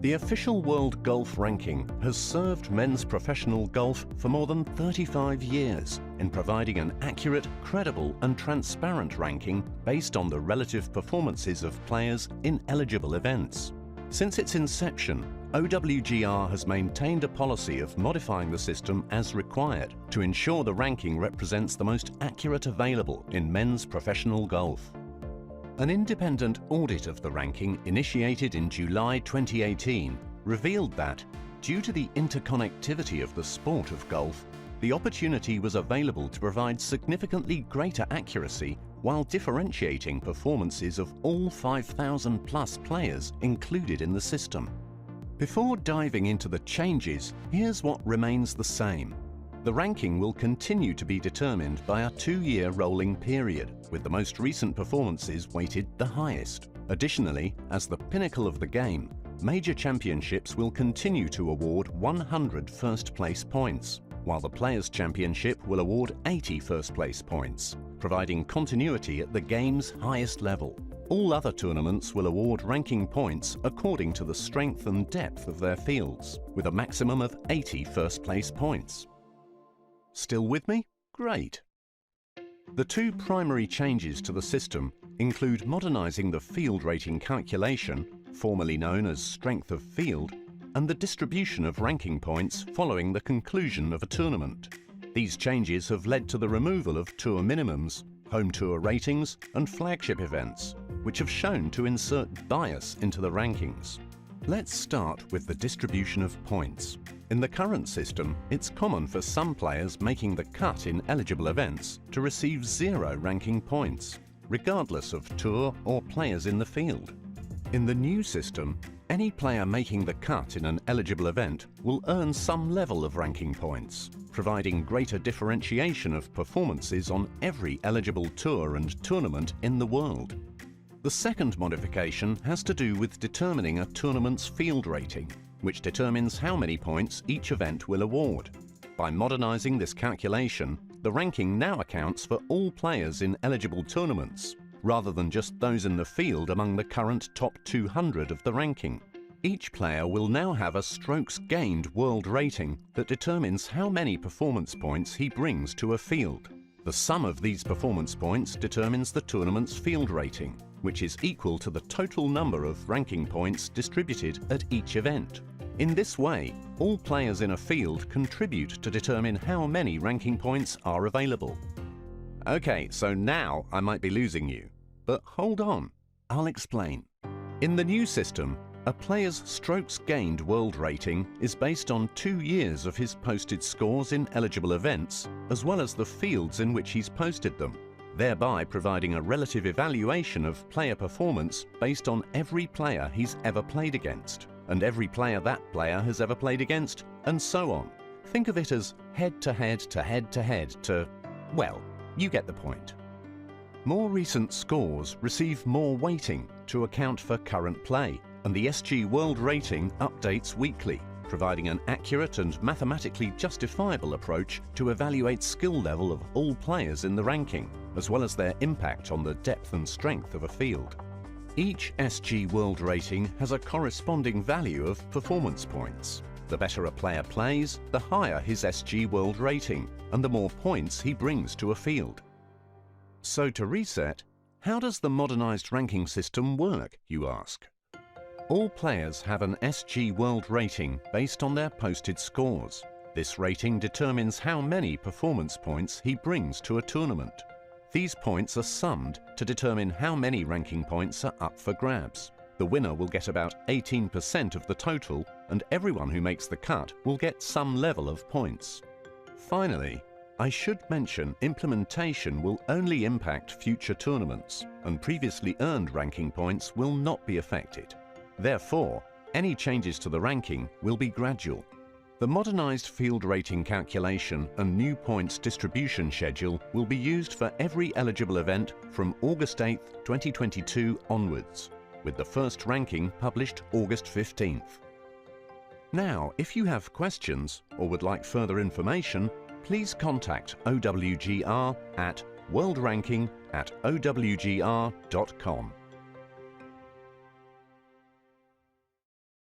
The official World Golf Ranking has served men's professional golf for more than 35 years in providing an accurate, credible and transparent ranking based on the relative performances of players in eligible events. Since its inception, OWGR has maintained a policy of modifying the system as required to ensure the ranking represents the most accurate available in men's professional golf. An independent audit of the ranking initiated in July 2018 revealed that, due to the interconnectivity of the sport of golf, the opportunity was available to provide significantly greater accuracy while differentiating performances of all 5,000 plus players included in the system. Before diving into the changes, here's what remains the same. The ranking will continue to be determined by a 2-year rolling period, with the most recent performances weighted the highest. Additionally, as the pinnacle of the game, major championships will continue to award 100 first-place points, while the Players' Championship will award 80 first-place points, providing continuity at the game's highest level. All other tournaments will award ranking points according to the strength and depth of their fields, with a maximum of 80 first-place points. Still with me? Great! The two primary changes to the system include modernising the field rating calculation, formerly known as strength of field, and the distribution of ranking points following the conclusion of a tournament. These changes have led to the removal of tour minimums, home tour ratings and flagship events, which have shown to insert bias into the rankings. Let's start with the distribution of points. In the current system, it's common for some players making the cut in eligible events to receive 0 ranking points, regardless of tour or players in the field. In the new system, any player making the cut in an eligible event will earn some level of ranking points, providing greater differentiation of performances on every eligible tour and tournament in the world. The second modification has to do with determining a tournament's field rating, which determines how many points each event will award. By modernising this calculation, the ranking now accounts for all players in eligible tournaments, rather than just those in the field among the current top 200 of the ranking. Each player will now have a strokes gained world rating that determines how many performance points he brings to a field. The sum of these performance points determines the tournament's field rating, which is equal to the total number of ranking points distributed at each event. In this way, all players in a field contribute to determine how many ranking points are available. Okay, so now I might be losing you, but hold on, I'll explain. In the new system, a player's strokes gained world rating is based on 2 years of his posted scores in eligible events, as well as the fields in which he's posted them, thereby providing a relative evaluation of player performance based on every player he's ever played against, and every player that player has ever played against, and so on. Think of it as head-to-head to head-to-head to, well, you get the point. More recent scores receive more weighting to account for current play, and the SG World Rating updates weekly, providing an accurate and mathematically justifiable approach to evaluate skill level of all players in the ranking, as well as their impact on the depth and strength of a field. Each SG World Rating has a corresponding value of performance points. The better a player plays, the higher his SG World Rating, and the more points he brings to a field. So to reset, how does the modernised ranking system work, you ask? All players have an SG World Rating based on their posted scores. This rating determines how many performance points he brings to a tournament. These points are summed to determine how many ranking points are up for grabs. The winner will get about 18% of the total, and everyone who makes the cut will get some level of points. Finally, I should mention implementation will only impact future tournaments, and previously earned ranking points will not be affected. Therefore, any changes to the ranking will be gradual. The modernised field rating calculation and new points distribution schedule will be used for every eligible event from August 8, 2022 onwards, with the first ranking published August 15th. Now, if you have questions or would like further information, please contact OWGR at worldranking@owgr.com.